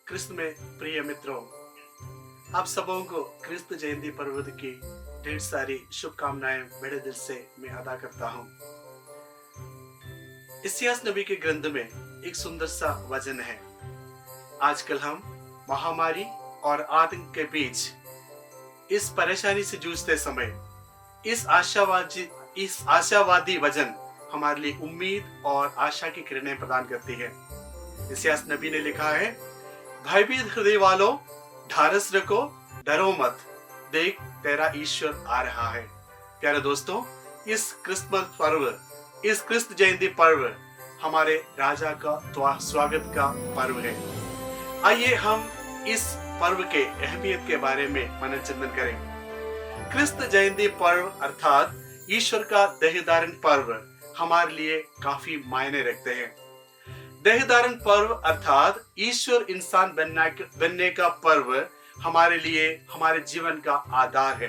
क्रिस्त में प्रिय मित्रों, आप सबों को क्रिस्त जयंती पर्व की ढेर सारी शुभकामनाएं बड़े दिल से मैं अदा करता हूं। इस्यास नबी के ग्रंथ में एक सुंदर सा वचन है। आजकल हम महामारी और आतंक के बीच इस परेशानी से जूझते समय इस आशावादी वचन हमारे लिए उम्मीद और आशा की किरणें प्रदान करती है। इस्यास नबी ने लिखा है, भयभीत हृदय वालों, ढारस रखो, डरो मत, देख तेरा ईश्वर आ रहा है। प्यारे दोस्तों, इस क्रिसमस पर्व, इस क्रिस्त जयंती पर्व हमारे राजा का स्वागत का पर्व है। आइए हम इस पर्व के अहमियत के बारे में मनन चिंतन करें। क्रिस्त जयंती पर्व अर्थात ईश्वर का देहधारण पर्व हमारे लिए काफी मायने रखते हैं। देहधारण पर्व अर्थात ईश्वर इंसान बनने का पर्व हमारे लिए हमारे जीवन का आधार है,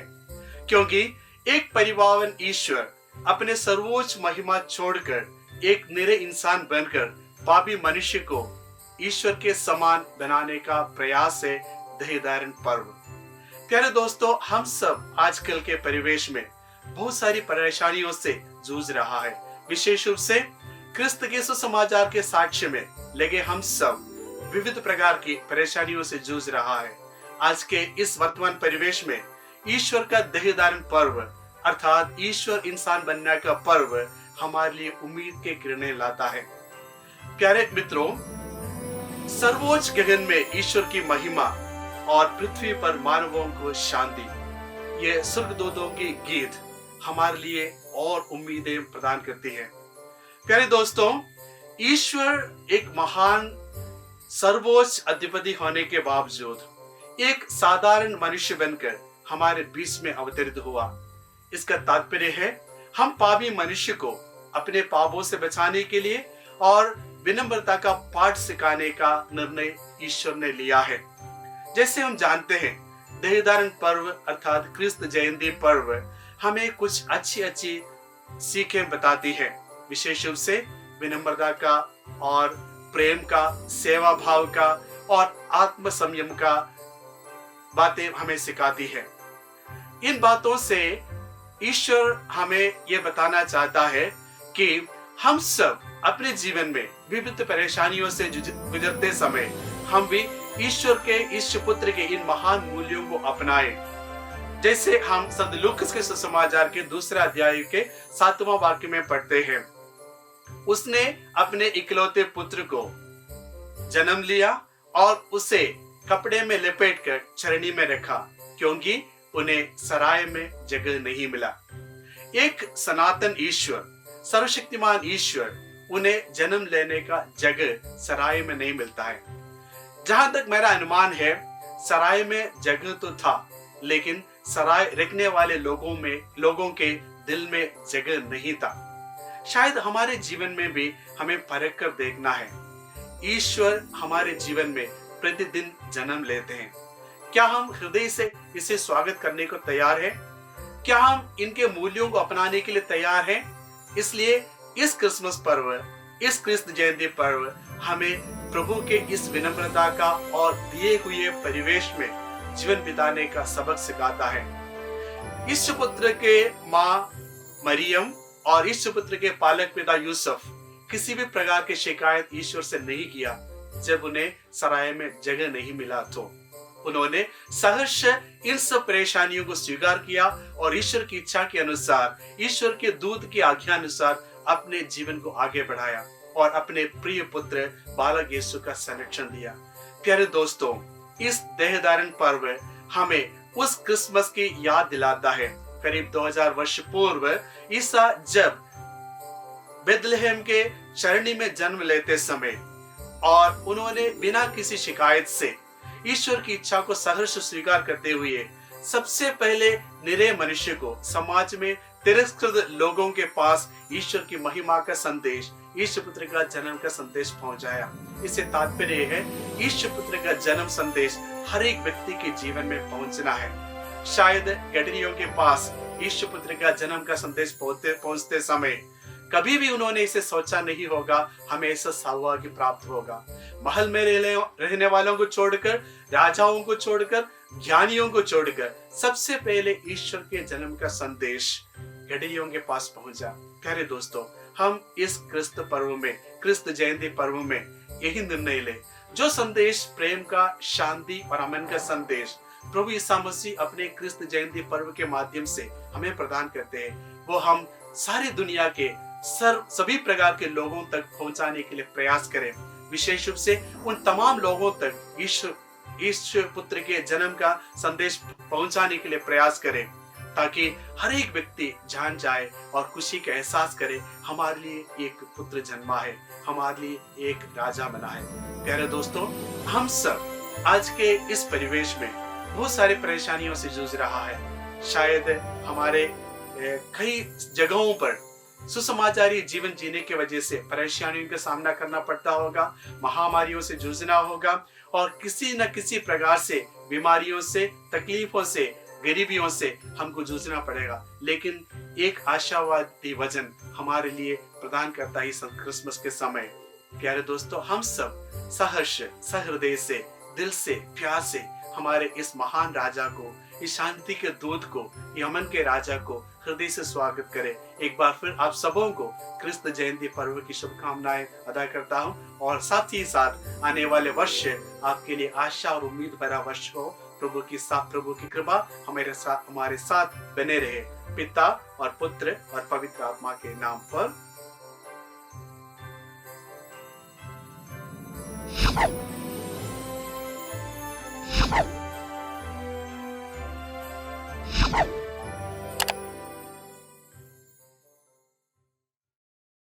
क्योंकि एक परिपावन ईश्वर अपने सर्वोच्च महिमा छोड़कर एक निरे इंसान बनकर पापी मनुष्य को ईश्वर के समान बनाने का प्रयास है देहधारण पर्व। प्यारे दोस्तों, हम सब आजकल के परिवेश में बहुत सारी परेशानियों से जूझ रहा है। विशेष रूप से क्रिस्त के सुसमाचार के साक्ष्य में लगे हम सब विविध प्रकार की परेशानियों से जूझ रहा है। आज के इस वर्तमान परिवेश में ईश्वर का देहधारण पर्व अर्थात ईश्वर इंसान बनने का पर्व हमारे लिए उम्मीद के किरणें लाता है। प्यारे मित्रों, सर्वोच्च गगन में ईश्वर की महिमा और पृथ्वी पर मानवों को शांति, ये स्वर्गदूतों की गीत हमारे लिए और उम्मीदें प्रदान करती है। प्यारे दोस्तों, ईश्वर एक महान सर्वोच्च अधिपति होने के बावजूद एक साधारण मनुष्य बनकर हमारे बीच में अवतरित हुआ। इसका तात्पर्य है हम पापी मनुष्य को अपने पापों से बचाने के लिए और विनम्रता का पाठ सिखाने का निर्णय ईश्वर ने लिया है। जैसे हम जानते हैं, देहधारण पर्व अर्थात क्रिस्त जयंती पर्व हमें कुछ अच्छी सीखें बताती है। विशेष रूप से विनम्रता का और प्रेम का, सेवा भाव का और आत्म संयम का बातें हमें सिखाती है। इन बातों से ईश्वर हमें यह बताना चाहता है कि हम सब अपने जीवन में विविध परेशानियों से गुजरते समय हम भी ईश्वर के इस पुत्र के इन महान मूल्यों को अपनाएं। जैसे हम संत लूकास के सुसमाचार के 2 अध्याय के 7वां वाक्य में पढ़ते हैं, उसने अपने इकलौते पुत्र को जन्म लिया और उसे कपड़े में लपेटकर चरनी में रखा, क्योंकि उन्हें सराय में जगह नहीं मिला। एक सनातन ईश्वर, सर्वशक्तिमान ईश्वर, उन्हें जन्म लेने का जगह सराय में नहीं मिलता है। जहां तक मेरा अनुमान है, सराय में जगह तो था, लेकिन सराय रखने वाले लोगों के दिल में जगह नहीं था। शायद हमारे जीवन में भी हमें परख कर देखना है। ईश्वर हमारे जीवन में प्रतिदिन जन्म लेते हैं। क्या हम हृदय से इसे स्वागत करने को तैयार हैं? क्या हम इनके मूल्यों को अपनाने के लिए तैयार हैं? इसलिए इस क्रिसमस पर्व, इस क्रिस्त जयंती पर्व हमें प्रभु के इस विनम्रता का और दिए हुए परिवेश में जीवन बिताने का सबक सिखाता है। इस पुत्र के माँ मरियम और इस पुत्र के पालक पिता यूसुफ किसी भी प्रकार की शिकायत ईश्वर से नहीं किया जब उन्हें सराय में जगह नहीं मिला। तो उन्होंने सहर्ष इन सब परेशानियों को स्वीकार किया और ईश्वर की इच्छा के अनुसार, ईश्वर के दूत की आज्ञा अनुसार अपने जीवन को आगे बढ़ाया और अपने प्रिय पुत्र बालक यीशु का संरक्षण दिया। प्यारे दोस्तों, इस देहधारण पर्व हमें उस क्रिसमस की याद दिलाता है। करीब 2000 वर्ष पूर्व ईसा जब बेथलेहम के चरनी में जन्म लेते समय और उन्होंने बिना किसी शिकायत से ईश्वर की इच्छा को सहर्ष स्वीकार करते हुए सबसे पहले निरे मनुष्य को समाज में तिरस्कृत लोगों के पास ईश्वर की महिमा का संदेश, ईश्वर पुत्र का जन्म का संदेश पहुंचाया। इससे तात्पर्य है ईश्वर पुत्र का जन्म संदेश हर एक व्यक्ति के जीवन में पहुंचना है। शायद गडरियों के पास ईश्वर पुत्र का जन्म का संदेश पहुंचते समय कभी भी उन्होंने इसे सोचा नहीं होगा हमें ऐसा सौभाग्य प्राप्त होगा। महल में रहने वालों को छोड़कर, राजाओं को छोड़कर, ज्ञानियों को छोड़कर सबसे पहले ईश्वर के जन्म का संदेश गडरियों के पास पहुंचा। प्यारे दोस्तों, हम इस क्रिस्त पर्व में, क्रिस्त जयंती पर्व में यही निर्णय ले, जो संदेश प्रेम का, शांति और अमन का संदेश प्रभु यीशु मसीह अपने क्रिस्त जयंती पर्व के माध्यम से हमें प्रदान करते हैं, वो हम सारी दुनिया के सभी प्रकार के लोगों तक पहुंचाने के लिए प्रयास करें। विशेष रूप से उन तमाम लोगों तक ईश्वर पुत्र के जन्म का संदेश पहुंचाने के लिए प्रयास करें, ताकि हर एक व्यक्ति जान जाए और खुशी का एहसास करे हमारे लिए एक पुत्र जन्मा है, हमारे लिए एक राजा बना है। प्यारे दोस्तों, हम सब आज के इस परिवेश में बहुत सारी परेशानियों से जूझ रहा है। शायद हमारे कई जगहों पर सुसमाचारी जीवन जीने की वजह से परेशानियों का सामना करना पड़ता होगा, महामारियों से जूझना होगा और किसी न किसी प्रकार से बीमारियों से, तकलीफों से, गरीबियों से हमको जूझना पड़ेगा। लेकिन एक आशावादी वचन हमारे लिए प्रदान करता है इस क्रिसमस के समय। प्यारे दोस्तों, हम सब सहर्ष, सहृदय से, दिल से, प्यार से हमारे इस महान राजा को, इस शांति के दूत को, यमन के राजा को हृदय से स्वागत करें। एक बार फिर आप सबों को क्रिस्त जयंती पर्व की शुभकामनाएं अदा करता हूं और साथ ही साथ आने वाले वर्ष आपके लिए आशा और उम्मीद भरा वर्ष हो। प्रभु की कृपा हमारे साथ बने रहे। पिता और पुत्र और पवित्र आत्मा के नाम पर।